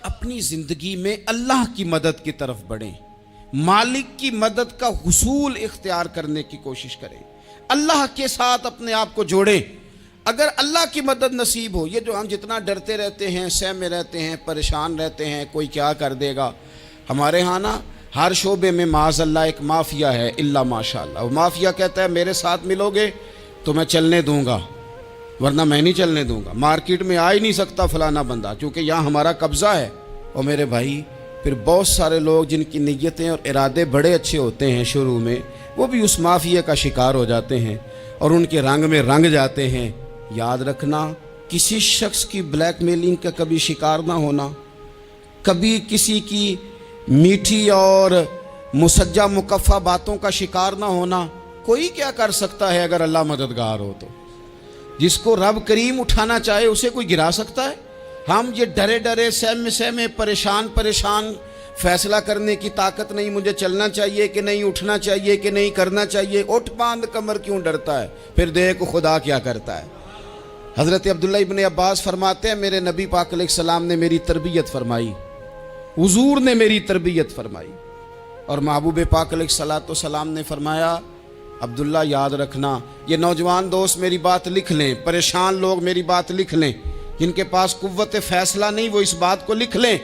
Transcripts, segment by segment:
اپنی زندگی میں اللہ کی مدد کی طرف بڑھیں، مالک کی مدد کا حصول اختیار کرنے کی کوشش کریں، اللہ کے ساتھ اپنے آپ کو جوڑیں۔ اگر اللہ کی مدد نصیب ہو، یہ جو ہم جتنا ڈرتے رہتے ہیں، سہمے رہتے ہیں، پریشان رہتے ہیں کوئی کیا کر دے گا، ہمارے ہاں نا ہر شعبے میں معاذ اللہ ایک مافیا ہے، الا ماشاء اللہ۔ وہ مافیا کہتا ہے میرے ساتھ ملو گے تو میں چلنے دوں گا، ورنہ میں نہیں چلنے دوں گا، مارکیٹ میں آ ہی نہیں سکتا فلانا بندہ، کیونکہ یہاں ہمارا قبضہ ہے۔ اور میرے بھائی پھر بہت سارے لوگ جن کی نیتیں اور ارادے بڑے اچھے ہوتے ہیں شروع میں، وہ بھی اس مافیا کا شکار ہو جاتے ہیں اور ان کے رنگ میں رنگ جاتے ہیں۔ یاد رکھنا، کسی شخص کی بلیک میلنگ کا کبھی شکار نہ ہونا، کبھی کسی کی میٹھی اور مسجع مکفہ باتوں کا شکار نہ ہونا۔ کوئی کیا کر سکتا ہے اگر اللہ مددگار ہو تو؟ جس کو رب کریم اٹھانا چاہے اسے کوئی گرا سکتا ہے؟ ہم یہ ڈرے ڈرے سہمے پریشان فیصلہ کرنے کی طاقت نہیں، مجھے چلنا چاہیے کہ نہیں، اٹھنا چاہیے کہ نہیں، کرنا چاہیے، اٹھ باندھ کمر کیوں ڈرتا ہے؟ پھر دیکھ خدا کیا کرتا ہے۔ حضرت عبداللہ ابن عباس فرماتے ہیں میرے نبی پاک علیہ السلام نے میری تربیت فرمائی، حضور نے میری تربیت فرمائی، اور محبوب پاک علیہ السلام نے فرمایا عبداللہ یاد رکھنا، یہ نوجوان دوست میری بات لکھ لیں، پریشان لوگ میری بات لکھ لیں، جن کے پاس قوت فیصلہ نہیں وہ اس بات کو لکھ لیں۔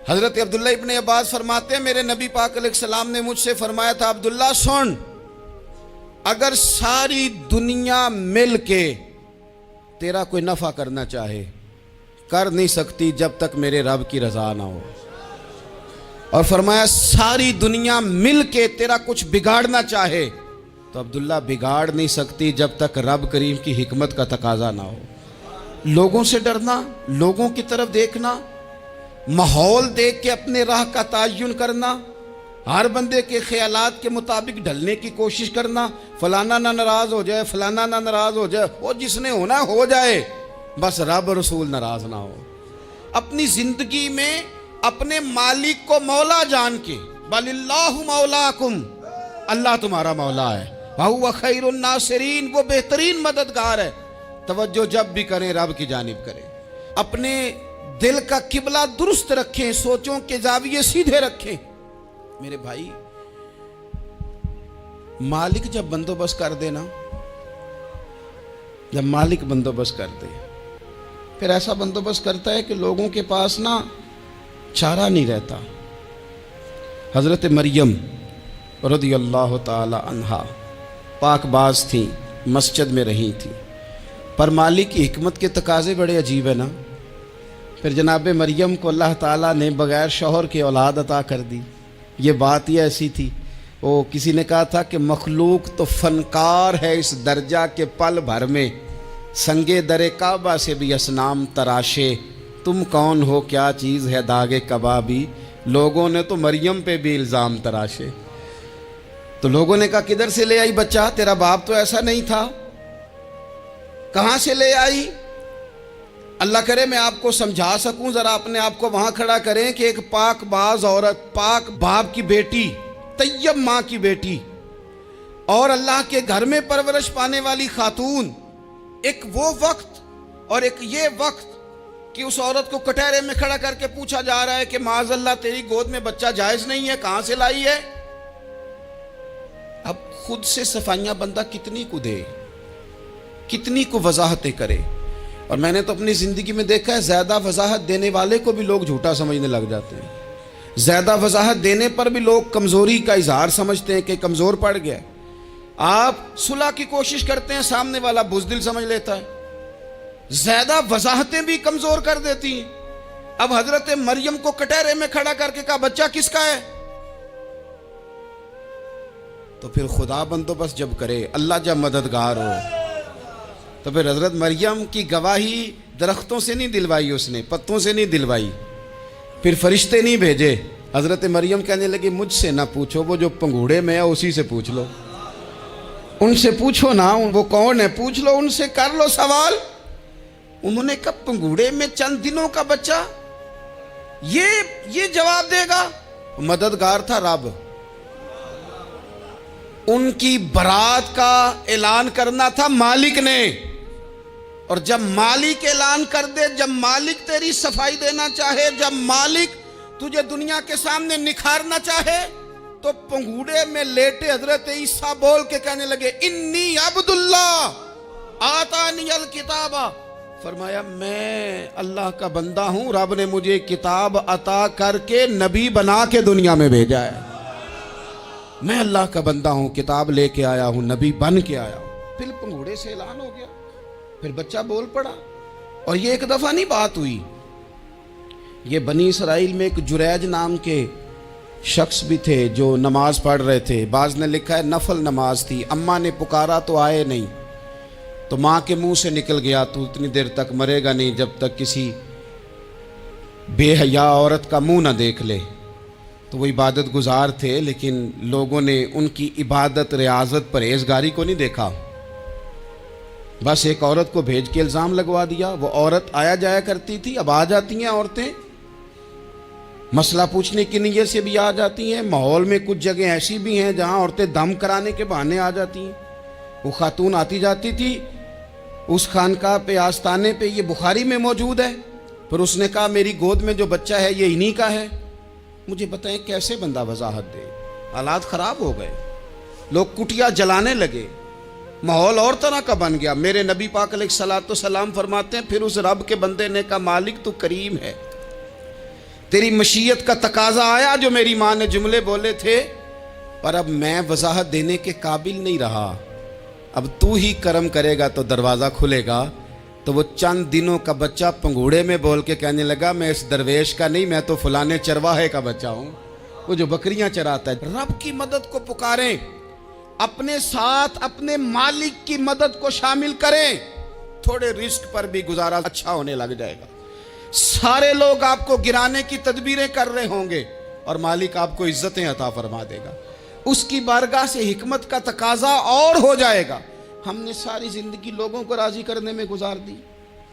حضرت عبداللہ ابن عباس فرماتے ہیں میرے نبی پاک علیہ السلام نے مجھ سے فرمایا تھا عبداللہ سن، اگر ساری دنیا مل کے تیرا کوئی نفع کرنا چاہے کر نہیں سکتی جب تک میرے رب کی رضا نہ ہو، اور فرمایا ساری دنیا مل کے تیرا کچھ بگاڑنا چاہے تو عبداللہ بگاڑ نہیں سکتی جب تک رب کریم کی حکمت کا تقاضا نہ ہو۔ لوگوں سے ڈرنا، لوگوں کی طرف دیکھنا، ماحول دیکھ کے اپنے راہ کا تعین کرنا، ہر بندے کے خیالات کے مطابق ڈھلنے کی کوشش کرنا، فلانا نہ ناراض ہو جائے، فلانا نہ ناراض ہو جائے، وہ جس نے ہونا ہو جائے، بس رب رسول ناراض نہ ہو۔ اپنی زندگی میں اپنے مالک کو مولا جان کے، بل اللہ مولاکم، اللہ تمہارا مولا ہے، وَهُوَ خَيْرُ النَّاصِرِينَ، وہ بہترین مددگار ہے۔ توجہ جب بھی کریں رب کی جانب کریں، اپنے دل کا قبلہ درست رکھیں، سوچوں کے زاویے سیدھے رکھیں۔ میرے بھائی مالک جب بندوبست کر دے نا، جب مالک بندوبست کر دے پھر ایسا بندوبست کرتا ہے کہ لوگوں کے پاس نا چارہ نہیں رہتا۔ حضرت مریم رضی اللہ تعالی عنہا پاک باز تھیں، مسجد میں رہی تھیں، پر مالک کی حکمت کے تقاضے بڑے عجیب ہیں نا۔ پھر جناب مریم کو اللہ تعالیٰ نے بغیر شوہر کے اولاد عطا کر دی۔ یہ بات ہی ایسی تھی، وہ کسی نے کہا تھا کہ مخلوق تو فنکار ہے اس درجہ کے پل بھر میں سنگے در کعبہ سے بھی اصنام تراشے، تم کون ہو کیا چیز ہے داغ کبابی، لوگوں نے تو مریم پہ بھی الزام تراشے۔ تو لوگوں نے کہا کدھر سے لے آئی بچہ، تیرا باپ تو ایسا نہیں تھا، کہاں سے لے آئی؟ اللہ کرے میں آپ کو سمجھا سکوں، ذرا اپنے آپ کو وہاں کھڑا کریں کہ ایک پاک باز عورت، پاک باپ کی بیٹی، طیب ماں کی بیٹی، اور اللہ کے گھر میں پرورش پانے والی خاتون، ایک وہ وقت اور ایک یہ وقت کہ اس عورت کو کٹہرے میں کھڑا کر کے پوچھا جا رہا ہے کہ معاذ اللہ تیری گود میں بچہ جائز نہیں ہے، کہاں سے لائی ہے؟ اب خود سے صفائیاں بندہ کتنی کو دے، کتنی کو وضاحتیں کرے۔ اور میں نے تو اپنی زندگی میں دیکھا ہے زیادہ وضاحت دینے والے کو بھی لوگ جھوٹا سمجھنے لگ جاتے ہیں، زیادہ وضاحت دینے پر بھی لوگ کمزوری کا اظہار سمجھتے ہیں کہ کمزور پڑ گیا۔ آپ صلح کی کوشش کرتے ہیں، سامنے والا بزدل سمجھ لیتا ہے، زیادہ وضاحتیں بھی کمزور کر دیتی ہیں۔ اب حضرت مریم کو کٹہرے میں کھڑا کر کے کہا بچہ کس کا ہے؟ تو پھر خدا بندوبست جب کرے، اللہ جب مددگار ہو، تو پھر حضرت مریم کی گواہی درختوں سے نہیں دلوائی، اس نے پتوں سے نہیں دلوائی، پھر فرشتے نہیں بھیجے۔ حضرت مریم کہنے لگی مجھ سے نہ پوچھو، وہ جو پنگوڑے میں ہے اسی سے پوچھ لو، ان سے پوچھو نا، وہ کون ہے پوچھ لو، ان سے کر لو سوال۔ انہوں نے کہا پنگوڑے میں چند دنوں کا بچہ، یہ جواب دے گا؟ مددگار تھا رب، ان کی برات کا اعلان کرنا تھا مالک نے، اور جب مالک اعلان کر دے، جب مالک تیری صفائی دینا چاہے، جب مالک تجھے دنیا کے سامنے نکھارنا چاہے، تو پنگوڑے میں لیٹے حضرت عیسیٰ بول کے کہنے لگے انی عبداللہ آتانی الکتاب، فرمایا میں اللہ کا بندہ ہوں، رب نے مجھے کتاب عطا کر کے نبی بنا کے دنیا میں بھیجا ہے، میں اللہ کا بندہ ہوں، کتاب لے کے آیا ہوں، نبی بن کے آیا ہوں۔ پھر پنگوڑے سے اعلان ہو گیا، پھر بچہ بول پڑا۔ اور یہ ایک دفعہ نہیں بات ہوئی، یہ بنی اسرائیل میں ایک جریج نام کے شخص بھی تھے جو نماز پڑھ رہے تھے، بعض نے لکھا ہے نفل نماز تھی، اماں نے پکارا تو آئے نہیں، تو ماں کے منہ سے نکل گیا تو اتنی دیر تک مرے گا نہیں جب تک کسی بے حیا عورت کا منہ نہ دیکھ لے۔ تو وہ عبادت گزار تھے، لیکن لوگوں نے ان کی عبادت، ریاضت، پرہیزگاری کو نہیں دیکھا، بس ایک عورت کو بھیج کے الزام لگوا دیا۔ وہ عورت آیا جایا کرتی تھی، اب آ جاتی ہیں عورتیں، مسئلہ پوچھنے کی نیت سے بھی آ جاتی ہیں۔ ماحول میں کچھ جگہ ایسی بھی ہیں جہاں عورتیں دم کرانے کے بہانے آ جاتی ہیں۔ وہ خاتون آتی جاتی تھی اس خانقاہ پہ، آستانے پہ، یہ بخاری میں موجود ہے، پھر اس نے کہا میری گود میں جو بچہ ہے یہ انہی کا ہے۔ مجھے بتائیں کیسے بندہ وضاحت دے؟ حالات خراب ہو گئے، لوگ کٹیا جلانے لگے، ماحول اور طرح کا بن گیا۔ میرے نبی پاک علیہ الصلوۃ والسلام فرماتے ہیں پھر اس رب کے بندے نے کہا مالک تو کریم ہے، تیری مشیت کا تقاضا آیا جو میری ماں نے جملے بولے تھے، پر اب میں وضاحت دینے کے قابل نہیں رہا، اب تو ہی کرم کرے گا تو دروازہ کھلے گا۔ تو وہ چند دنوں کا بچہ پنگوڑے میں بول کے کہنے لگا میں اس درویش کا نہیں، میں تو فلانے چرواہے کا بچہ ہوں، وہ جو بکریاں چراتا ہے۔ رب کی مدد کو پکاریں، اپنے ساتھ اپنے مالک کی مدد کو شامل کریں، تھوڑے رزق پر بھی گزارا اچھا ہونے لگ جائے گا۔ سارے لوگ آپ کو گرانے کی تدبیریں کر رہے ہوں گے اور مالک آپ کو عزتیں عطا فرما دے گا، اس کی بارگاہ سے حکمت کا تقاضا اور ہو جائے گا۔ ہم نے ساری زندگی لوگوں کو راضی کرنے میں گزار دی،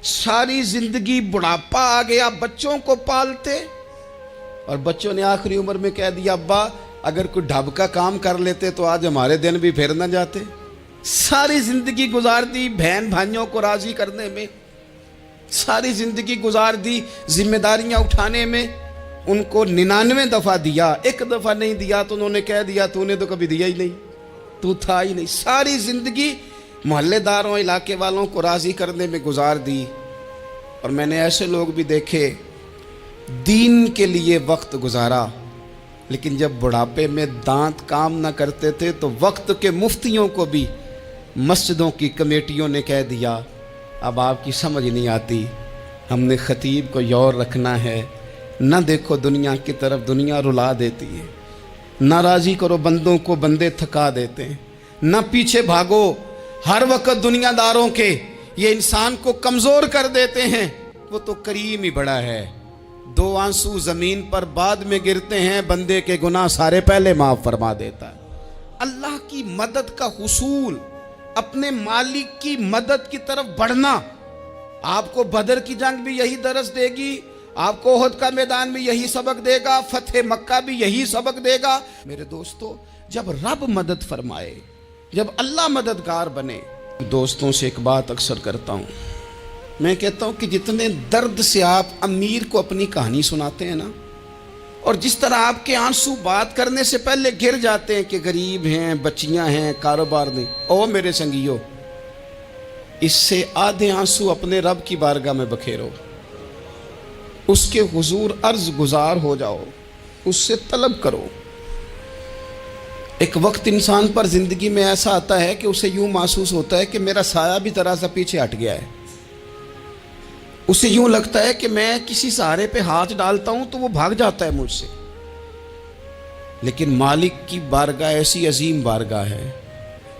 ساری زندگی بڑھاپا آ گیا بچوں کو پالتے، اور بچوں نے آخری عمر میں کہہ دیا ابا اگر کوئی ڈھب کا کام کر لیتے تو آج ہمارے دن بھی پھر نہ جاتے۔ ساری زندگی گزار دی بہن بھائیوں کو راضی کرنے میں، ساری زندگی گزار دی ذمہ داریاں اٹھانے میں، ان کو 99 دفعہ دیا، ایک دفعہ نہیں دیا تو انہوں نے کہہ دیا تو نے تو کبھی دیا ہی نہیں، تو تھا ہی نہیں۔ ساری زندگی محلے داروں، علاقے والوں کو راضی کرنے میں گزار دی۔ اور میں نے ایسے لوگ بھی دیکھے دین کے لیے وقت گزارا، لیکن جب بڑھاپے میں دانت کام نہ کرتے تھے تو وقت کے مفتیوں کو بھی مسجدوں کی کمیٹیوں نے کہہ دیا اب آپ کی سمجھ نہیں آتی، ہم نے خطیب کو یور رکھنا ہے، نہ دیکھو دنیا کی طرف، دنیا رلا دیتی ہے، نہ راضی کرو بندوں کو، بندے تھکا دیتے ہیں، نہ پیچھے بھاگو ہر وقت دنیا داروں کے، یہ انسان کو کمزور کر دیتے ہیں، وہ تو کریم ہی بڑا ہے، 2 آنسو زمین پر بعد میں گرتے ہیں، بندے کے گناہ سارے پہلے معاف فرما دیتا ہے۔ اللہ کی مدد کا حصول، اپنے مالک کی مدد کی طرف بڑھنا، آپ کو بدر کی جنگ بھی یہی درس دے گی، آپ کو احد کا میدان بھی یہی سبق دے گا، فتح مکہ بھی یہی سبق دے گا۔ میرے دوستو جب رب مدد فرمائے، جب اللہ مددگار بنے، دوستوں سے ایک بات اکثر کرتا ہوں، میں کہتا ہوں کہ جتنے درد سے آپ امیر کو اپنی کہانی سناتے ہیں نا، اور جس طرح آپ کے آنسو بات کرنے سے پہلے گر جاتے ہیں کہ غریب ہیں، بچیاں ہیں، کاروبار نہیں، او میرے سنگیو، اس سے آدھے آنسو اپنے رب کی بارگاہ میں بکھیرو، اس کے حضور عرض گزار ہو جاؤ، اس سے طلب کرو۔ ایک وقت انسان پر زندگی میں ایسا آتا ہے کہ اسے یوں محسوس ہوتا ہے کہ میرا سایہ بھی ذرا سا پیچھے ہٹ گیا ہے، اسے یوں لگتا ہے کہ میں کسی سہارے پہ ہاتھ ڈالتا ہوں تو وہ بھاگ جاتا ہے مجھ سے، لیکن مالک کی بارگاہ ایسی عظیم بارگاہ ہے،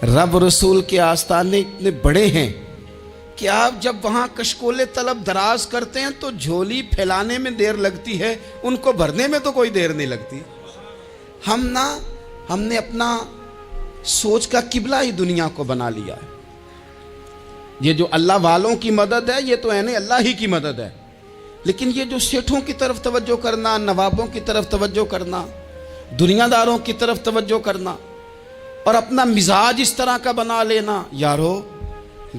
رب رسول کے آستانے اتنے بڑے ہیں کہ آپ جب وہاں کشکول طلب دراز کرتے ہیں تو جھولی پھیلانے میں دیر لگتی ہے، ان کو بھرنے میں تو کوئی دیر نہیں لگتی۔ ہم نے اپنا سوچ کا قبلہ ہی دنیا کو بنا لیا ہے۔ یہ جو اللہ والوں کی مدد ہے یہ تو ہے نہیں، اللہ ہی کی مدد ہے، لیکن یہ جو سیٹھوں کی طرف توجہ کرنا، نوابوں کی طرف توجہ کرنا، دنیا داروں کی طرف توجہ کرنا، اور اپنا مزاج اس طرح کا بنا لینا، یارو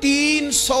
300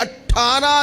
18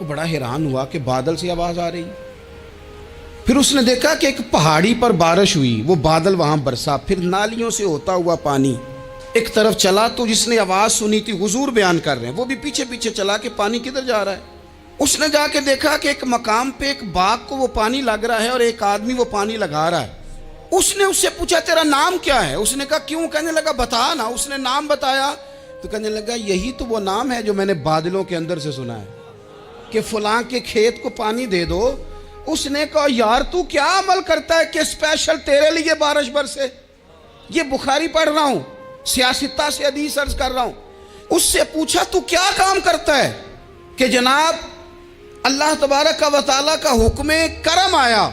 وہ بڑا حیران ہوا کہ بادل سے آواز آ رہی. پھر اس نے دیکھا کہ ایک پہاڑی پر بارش ہوئی, وہ بادل وہاں برسا, پھر نالیوں سے ہوتا ہوا پانی ایک طرف چلا. تو جس نے آواز سنی تھی, حضور بیان کر رہے ہیں, وہ بھی پیچھے پیچھے چلا کہ پانی کدھر جا رہا ہے. اس نے جا کے دیکھا کہ ایک مقام پہ ایک باغ کو وہ پانی لگ رہا ہے اور ایک آدمی وہ پانی لگا رہا ہے. اس نے اس سے پوچھا تیرا نام کیا ہے؟ اس نے کہا کیوں؟ کہنے لگا بتا نا. اس نے نام بتایا تو کہنے لگا یہی تو وہ نام ہے جو میں نے بادلوں کے اندر سے سنا ہے کہ فلاں کے کھیت کو پانی دے دو. اس نے کہا یار تو کیا عمل کرتا ہے کہ اسپیشل تیرے لیے بارش برسے؟ یہ بخاری پڑھ رہا ہوں, سیاستہ سے حدیث عرض کر رہا ہوں. اس سے پوچھا تو کیا کام کرتا ہے کہ جناب اللہ تبارک و تعالیٰ کا حکم کرم آیا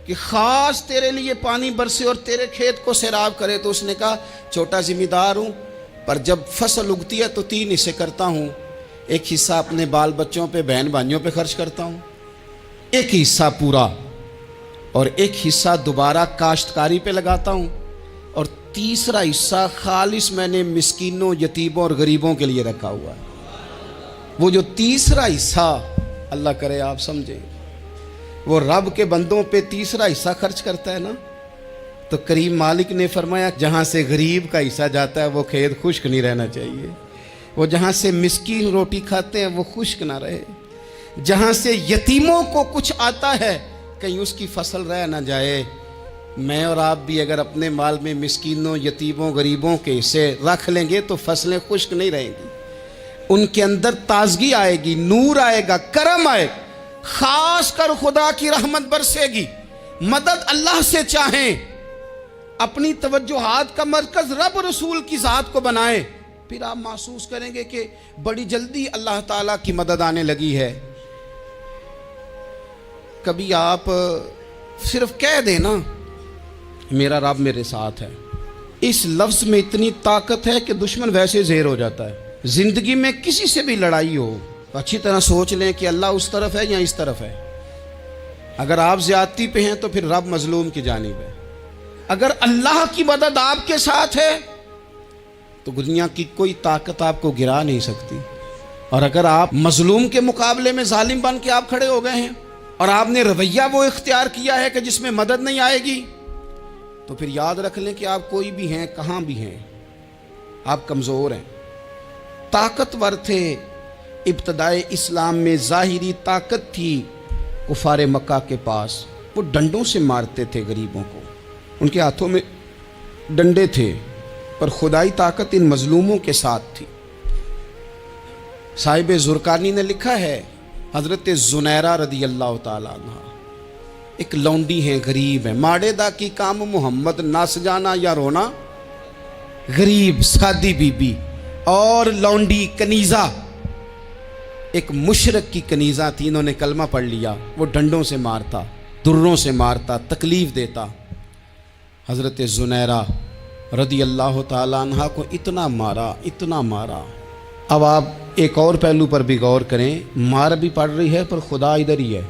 کہ خاص تیرے لیے پانی برسے اور تیرے کھیت کو سیراب کرے. تو اس نے کہا چھوٹا ذمہ دار ہوں, پر جب فصل اگتی ہے تو 3 حصے کرتا ہوں. ایک حصہ اپنے بال بچوں پہ, بہن بھائیوں پہ خرچ کرتا ہوں, ایک حصہ پورا, اور ایک حصہ دوبارہ کاشتکاری پہ لگاتا ہوں, اور تیسرا حصہ خالص میں نے مسکینوں, یتیموں اور غریبوں کے لیے رکھا ہوا ہے. وہ جو تیسرا حصہ, اللہ کرے آپ سمجھیں, وہ رب کے بندوں پہ تیسرا حصہ خرچ کرتا ہے نا, تو کریم مالک نے فرمایا جہاں سے غریب کا حصہ جاتا ہے وہ کھیت خشک نہیں رہنا چاہیے. وہ جہاں سے مسکین روٹی کھاتے ہیں وہ خشک نہ رہے. جہاں سے یتیموں کو کچھ آتا ہے کہیں اس کی فصل رہ نہ جائے. میں اور آپ بھی اگر اپنے مال میں مسکینوں, یتیموں, غریبوں کے حصے رکھ لیں گے تو فصلیں خشک نہیں رہیں گی. ان کے اندر تازگی آئے گی, نور آئے گا, کرم آئے گا, خاص کر خدا کی رحمت برسے گی. مدد اللہ سے چاہیں, اپنی توجہات کا مرکز رب رسول کی ذات کو بنائیں, پھر آپ محسوس کریں گے کہ بڑی جلدی اللہ تعالیٰ کی مدد آنے لگی ہے. کبھی آپ صرف کہہ دیں نا میرا رب میرے ساتھ ہے, اس لفظ میں اتنی طاقت ہے کہ دشمن ویسے زہر ہو جاتا ہے. زندگی میں کسی سے بھی لڑائی ہو اچھی طرح سوچ لیں کہ اللہ اس طرف ہے یا اس طرف ہے. اگر آپ زیادتی پہ ہیں تو پھر رب مظلوم کی جانب ہے. اگر اللہ کی مدد آپ کے ساتھ ہے تو دنیا کی کوئی طاقت آپ کو گرا نہیں سکتی. اور اگر آپ مظلوم کے مقابلے میں ظالم بن کے آپ کھڑے ہو گئے ہیں اور آپ نے رویہ وہ اختیار کیا ہے کہ جس میں مدد نہیں آئے گی, تو پھر یاد رکھ لیں کہ آپ کوئی بھی ہیں, کہاں بھی ہیں, آپ کمزور ہیں. طاقتور تھے ابتدائے اسلام میں, ظاہری طاقت تھی کفار مکہ کے پاس, وہ ڈنڈوں سے مارتے تھے غریبوں کو, ان کے ہاتھوں میں ڈنڈے تھے, پر خدائی طاقت ان مظلوموں کے ساتھ تھی. صاحب زرقانی نے لکھا ہے, حضرت زنیرہ رضی اللہ تعالیٰ عنہ ایک لونڈی ہیں, غریب ہیں, ماڑے دا کی کام محمد نس جانا یا رونا, غریب سادی بی بی اور لونڈی کنیزہ, ایک مشرک کی کنیزہ تھی, انہوں نے کلمہ پڑھ لیا. وہ ڈنڈوں سے مارتا, دروں سے مارتا, تکلیف دیتا. حضرت زنیرہ رضی اللہ تعالیٰ عنہ کو اتنا مارا, اتنا مارا. اب آپ ایک اور پہلو پر بھی غور کریں, مار بھی پڑ رہی ہے پر خدا ادھر ہی ہے,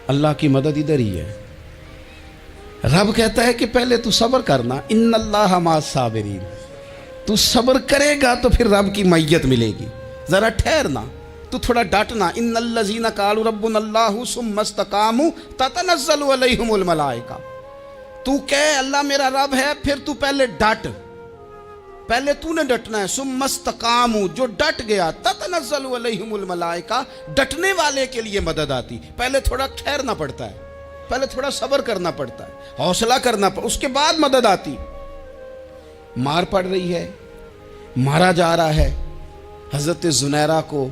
اللہ کی مدد ادھر ہی ہے. رب کہتا ہے کہ پہلے تو صبر کرنا, ان اللہ مع الصابرین, تو صبر کرے گا تو پھر رب کی معیت ملے گی. ذرا ٹھہرنا, تو تھوڑا ڈٹنا. ان الذین قالوا ربنا اللہ ثم استقاموا تتنزل علیہم الملائکہ, تو کہے اللہ میرا رب ہے, پھر تو پہلے ڈٹ, پہلے تو نے ڈٹنا ہے. ثم استقاموا, جو ڈٹ گیا, تتنزل علیہم الملائکہ, ڈٹنے والے کے لیے مدد آتی. پہلے تھوڑا ٹھہرنا پڑتا ہے, پہلے تھوڑا صبر کرنا پڑتا ہے, حوصلہ کرنا پڑتا, اس کے بعد مدد آتی. مار پڑ رہی ہے, مارا جا رہا ہے. حضرت زنیرہ کو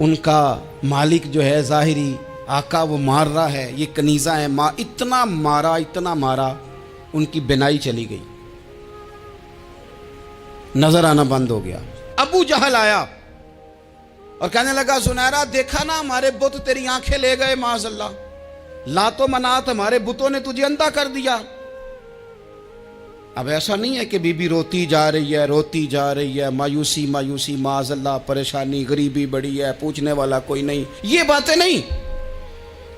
ان کا مالک جو ہے ظاہری آقا وہ مار رہا ہے, یہ کنیزہ ہے, اتنا مارا, اتنا مارا, ان کی بینائی چلی گئی, نظر آنا بند ہو گیا. ابو جہل آیا اور کہنے لگا زنیرہ دیکھا نا ہمارے بت تیری آنکھیں لے گئے, معاذ اللہ, لات و منات ہمارے بتوں نے تجھے اندھا کر دیا. اب ایسا نہیں ہے کہ بی بی روتی جا رہی ہے, روتی جا رہی ہے, مایوسی مایوسی, معاذ اللہ, پریشانی, غریبی بڑی ہے, پوچھنے والا کوئی نہیں, یہ باتیں نہیں.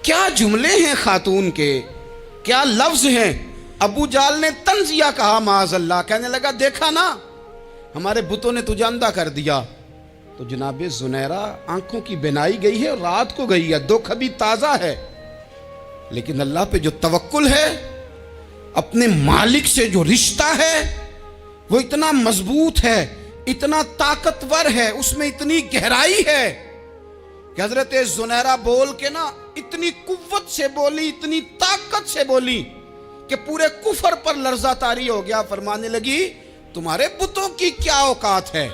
کیا جملے ہیں خاتون کے, کیا لفظ ہیں. ابو جہل نے تنزیہ کہا, معاذ اللہ, کہنے لگا دیکھا نا ہمارے بتوں نے تجھے اندھا کر دیا. تو جناب زنیرہ آنکھوں کی بینائی گئی ہے اور رات کو گئی ہے، دکھ ابھی تازہ ہے، لیکن اللہ پہ جو توکل ہے، اپنے مالک سے جو رشتہ ہے وہ اتنا مضبوط ہے، اتنا طاقتور ہے، اس میں اتنی گہرائی ہے کہ حضرت زنیرہ بول کے نا اتنی قوت سے بولی، اتنی طاقت سے بولی کہ پورے کفر پر لرزہ طاری ہو گیا۔ فرمانے لگی تمہارے بتوں کی کیا اوقات ہے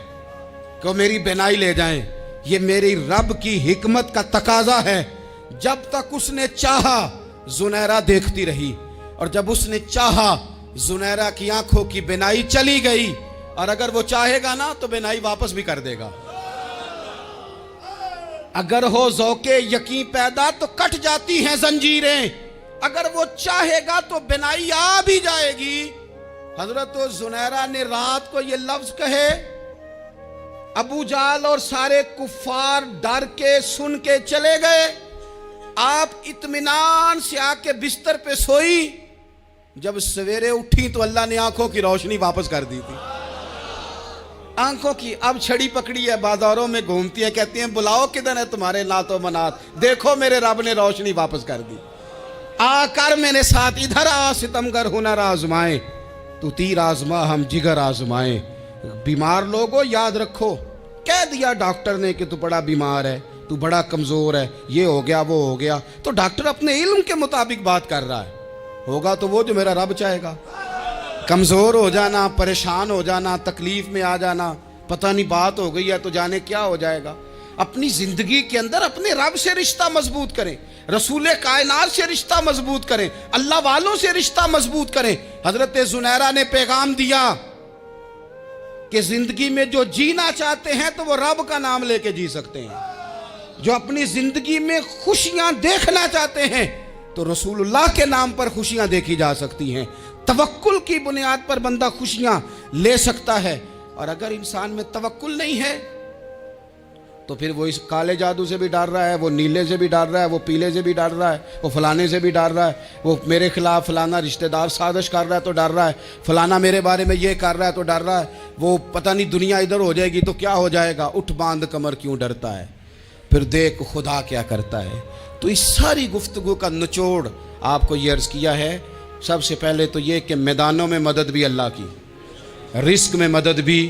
کہ وہ میری بینائی لے جائیں، یہ میری رب کی حکمت کا تقاضا ہے۔ جب تک اس نے چاہا زنیرہ دیکھتی رہی، اور جب اس نے چاہا زنیرہ کی آنکھوں کی بینائی چلی گئی، اور اگر وہ چاہے گا نا تو بینائی واپس بھی کر دے گا۔ اگر ہو ذوق یقین پیدا تو کٹ جاتی ہیں زنجیریں، اگر وہ چاہے گا تو بینائی آ بھی جائے گی۔ حضرت زنیرہ نے رات کو یہ لفظ کہے، ابو جہل اور سارے کفار ڈر کے سن کے چلے گئے، آپ اطمینان سے آ کے بستر پہ سوئی۔ جب سویرے اٹھی تو اللہ نے آنکھوں کی روشنی واپس کر دی تھی۔ آنکھوں کی اب چھڑی پکڑی ہے، بازاروں میں گھومتی ہے، کہتی ہیں بلاؤ کدھر ہے تمہارے نات و منات، دیکھو میرے رب نے روشنی واپس کر دی۔ آ کر میرے ساتھ ادھر آ ستمگر ہنر آزمائیں، تو تیر آزما ہم جگر آزمائیں۔ بیمار لوگوں یاد رکھو، کہہ دیا ڈاکٹر نے کہ تو بڑا بیمار ہے، تو بڑا کمزور ہے، یہ ہو گیا وہ ہو گیا، تو ڈاکٹر اپنے علم کے مطابق بات کر رہا ہے، ہوگا تو وہ جو میرا رب چاہے گا۔ کمزور ہو جانا، پریشان ہو جانا، تکلیف میں آ جانا، پتہ نہیں بات ہو گئی ہے تو جانے کیا ہو جائے گا۔ اپنی زندگی کے اندر اپنے رب سے رشتہ مضبوط کریں، رسول کائنات سے رشتہ مضبوط کریں، اللہ والوں سے رشتہ مضبوط کریں۔ حضرت زنیرہ نے پیغام دیا کہ زندگی میں جو جینا چاہتے ہیں تو وہ رب کا نام لے کے جی سکتے ہیں، جو اپنی زندگی میں خوشیاں دیکھنا چاہتے ہیں تو رسول اللہ کے نام پر خوشیاں دیکھی جا سکتی ہیں۔ توکل کی بنیاد پر بندہ خوشیاں لے سکتا ہے، اور اگر انسان میں توکل نہیں ہے تو پھر وہ اس کالے جادو سے بھی ڈر رہا ہے، وہ نیلے سے بھی ڈر رہا ہے، وہ پیلے سے بھی ڈر رہا ہے، وہ فلانے سے بھی ڈر رہا ہے، وہ میرے خلاف فلانا رشتہ دار سازش کر رہا ہے تو ڈر رہا ہے، فلانا میرے بارے میں یہ کر رہا ہے تو ڈر رہا ہے، وہ پتہ نہیں دنیا ادھر ہو جائے گی تو کیا ہو جائے گا، اٹھ باندھ کمر کیوں ڈرتا ہے، پھر دیکھ خدا کیا کرتا ہے۔ تو اس ساری گفتگو کا نچوڑ آپ کو یہ عرض کیا ہے، سب سے پہلے تو یہ کہ میدانوں میں مدد بھی اللہ کی، رزق میں مدد بھی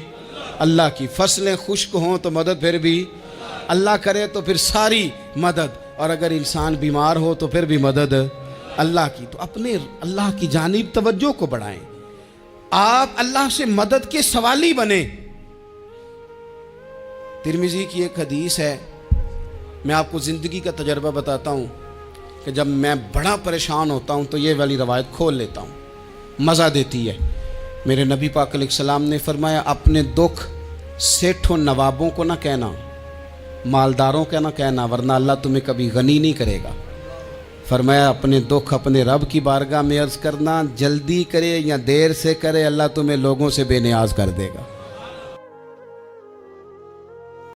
اللہ کی، فصلیں خشک ہوں تو مدد پھر بھی اللہ کرے، تو پھر ساری مدد، اور اگر انسان بیمار ہو تو پھر بھی مدد اللہ کی۔ تو اپنے اللہ کی جانب توجہ کو بڑھائیں، آپ اللہ سے مدد کے سوالی بنیں۔ ترمذی کی ایک حدیث ہے، میں آپ کو زندگی کا تجربہ بتاتا ہوں کہ جب میں بڑا پریشان ہوتا ہوں تو یہ والی روایت کھول لیتا ہوں، مزہ دیتی ہے۔ میرے نبی پاک علیہ السلام نے فرمایا اپنے دکھ سیٹھوں نوابوں کو نہ کہنا، مالداروں کا نہ کہنا، ورنہ اللہ تمہیں کبھی غنی نہیں کرے گا۔ فرمایا اپنے دکھ اپنے رب کی بارگاہ میں عرض کرنا، جلدی کرے یا دیر سے کرے اللہ تمہیں لوگوں سے بے نیاز کر دے گا۔